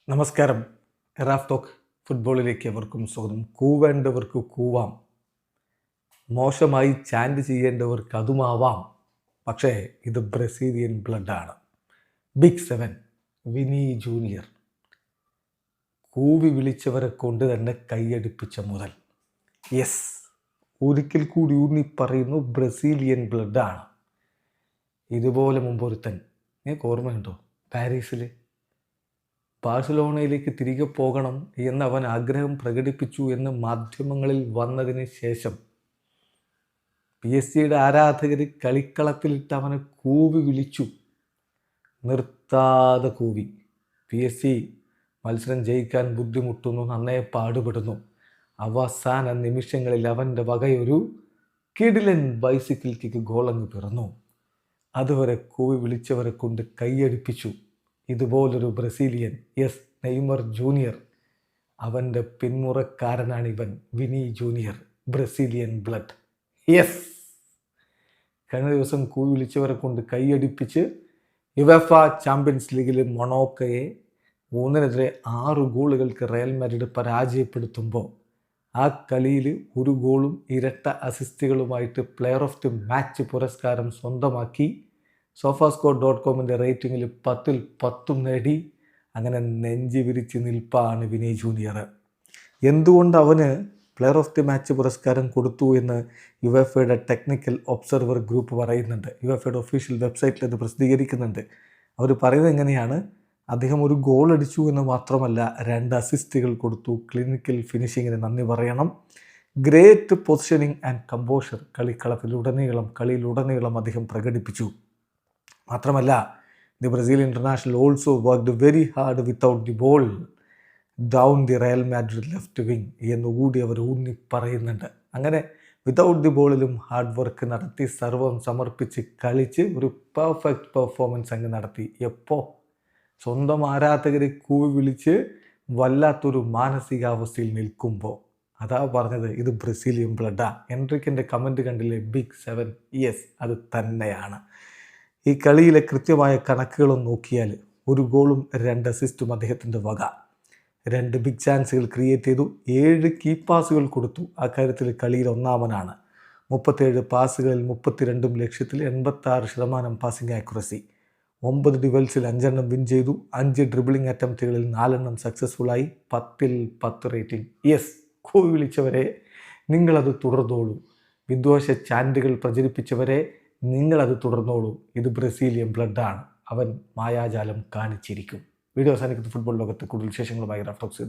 നമസ്കാരം. Raf talk ഫുട്ബോളിലേക്ക് എവർക്കും സ്വാഗതം. കൂവേണ്ടവർക്ക് കൂവാം, മോശമായി ചാൻഡ് ചെയ്യേണ്ടവർക്ക് അതുമാവാം. പക്ഷേ ഇത് ബ്രസീലിയൻ ബ്ലഡാണ്. ബിഗ് 7 വിനി ജൂനിയർ കൂവി വിളിച്ചവരെ കൊണ്ട് തന്നെ കൈയടിപ്പിച്ച മുതൽ. യെസ്, ഒരിക്കൽ കൂടി ഊന്നി പറയുന്നു, ബ്രസീലിയൻ ബ്ലഡാണ്. ഇതുപോലെ മുമ്പൊരുത്തൻ നിങ്ങൾക്ക് ഓർമ്മയുണ്ടോ? പാരീസിൽ ബാഴ്സലോണയിലേക്ക് തിരികെ പോകണം എന്ന് അവൻ ആഗ്രഹം പ്രകടിപ്പിച്ചു എന്ന് മാധ്യമങ്ങളിൽ വന്നതിന് ശേഷം PSG ആരാധകർ കളിക്കളത്തിലിട്ട് അവനെ കൂവി വിളിച്ചു, നിർത്താതെ കൂവി. PSG മത്സരം ജയിക്കാൻ ബുദ്ധിമുട്ടുന്നു, നന്നേ പാടുപെടുന്നു. അവസാന നിമിഷങ്ങളിൽ അവൻ്റെ വകയൊരു കിടിലൻ ബൈസിക്കിൾ കിക്ക് ഗോളങ്ങ് പിറന്നു. അതുവരെ കൂവി വിളിച്ചവരെ കൊണ്ട് കൈയടിപ്പിച്ചു ഇതുപോലൊരു ബ്രസീലിയൻ. Yes, Neymar junior. അവൻ്റെ പിന്മുറക്കാരനാണിവൻ, Vini Junior, Brazilian blood. Yes, കഴിഞ്ഞ ദിവസം കൂവി വിളിച്ചവരെ കൊണ്ട് കൈയടിപ്പിച്ച് യുവേഫ ചാമ്പ്യൻസ് ലീഗിൽ മൊണോക്കയെ 3-6 ഗോളുകൾക്ക് റയൽ മാഡ്രിഡ് പരാജയപ്പെടുത്തുമ്പോൾ ആ കളിയിൽ ഒരു ഗോളും ഇരട്ട അസിസ്റ്റുകളുമായിട്ട് പ്ലെയർ ഓഫ് ദി മാച്ച് പുരസ്കാരം സ്വന്തമാക്കി sofascore.comൻ്റെ റേറ്റിങ്ങിൽ 10-ൽ 10 നേടി. അങ്ങനെ നെഞ്ചി വിരിച്ച് നിൽപ്പാണ് വിനി ജൂനിയർ. എന്തുകൊണ്ട് അവന് പ്ലെയർ ഓഫ് ദി മാച്ച് പുരസ്കാരം കൊടുത്തു എന്ന് യുവേഫയുടെ ടെക്നിക്കൽ ഒബ്സർവർ ഗ്രൂപ്പ് പറയുന്നുണ്ട്. യുവേഫയുടെ ഒഫീഷ്യൽ വെബ്സൈറ്റിൽ അത് പ്രസിദ്ധീകരിക്കുന്നുണ്ട്. അവർ പറയുന്നത് എങ്ങനെയാണ്? അദ്ദേഹം ഒരു ഗോൾ അടിച്ചു എന്ന് മാത്രമല്ല, 2 അസിസ്റ്റുകൾ കൊടുത്തു. ക്ലിനിക്കൽ ഫിനിഷിങ്ങിന് നന്ദി പറയണം. ഗ്രേറ്റ് പൊസിഷനിങ് ആൻഡ് കമ്പോഷർ കളിയിലുടനീളം അദ്ദേഹം പ്രകടിപ്പിച്ചു. മാത്രമല്ല, the Brazil international also worked very hard without the ball down the Real Madrid left wing എന്നുകൂടി അവർ ഊന്നി പറയുന്നുണ്ട്. അങ്ങനെ വിത്തൗട്ട് ദി ബോളിലും ഹാർഡ് വർക്ക് നടത്തി, സർവം സമർപ്പിച്ച് കളിച്ച് ഒരു പെർഫെക്റ്റ് പെർഫോമൻസ് അങ്ങ് നടത്തി. എപ്പോൾ? സ്വന്തം ആരാധകരെ കൂവി വിളിച്ച് വല്ലാത്തൊരു മാനസികാവസ്ഥയിൽ നിൽക്കുമ്പോൾ. അതാ പറഞ്ഞത്, ഇത് ബ്രസീലിയൻ ബ്ലഡാ. എൻട്രിക്കിൻ്റെ കമൻറ്റ് കണ്ടില്ലേ? ബിഗ് 7. യെസ്, അത് തന്നെയാണ്. ഈ കളിയിലെ കൃത്യമായ കണക്കുകളും നോക്കിയാൽ 1 ഗോളും 2 അസിസ്റ്റും അദ്ദേഹത്തിൻ്റെ വക. 2 ബിഗ് ചാൻസുകൾ ക്രിയേറ്റ് ചെയ്തു. 7 കീ പാസുകൾ കൊടുത്തു. ആ കാര്യത്തിൽ കളിയിൽ ഒന്നാമനാണ്. 37 പാസുകളിൽ 32 ലക്ഷ്യത്തിൽ 86% പാസിംഗ് ആക്യുറസി. 9 ഡ്യുവൽസിൽ 5 വിൻ ചെയ്തു. 5 ഡ്രിബിളിംഗ് അറ്റംപ്റ്റുകളിൽ 4 സക്സസ്ഫുള്ളായി. 10-ൽ 10 റേറ്റിംഗ്. യെസ്, കൂവി വിളിച്ചവരെ നിങ്ങളത് തുടർന്നോളൂ. വിദ്വേഷ ചാൻഡുകൾ പ്രചരിപ്പിച്ചവരെ നിങ്ങളത് തുടർന്നോളൂ. ഇത് ബ്രസീലിയൻ ബ്ലഡാണ്. അവൻ മായാജാലം കാണിച്ചിരിക്കും. വീഡിയോ അവസാനിക്കുന്ന ഫുട്ബോൾ ലോകത്ത് കൂടുതൽ വിശേഷങ്ങളുമായി റാഫ് ടോക്സ്.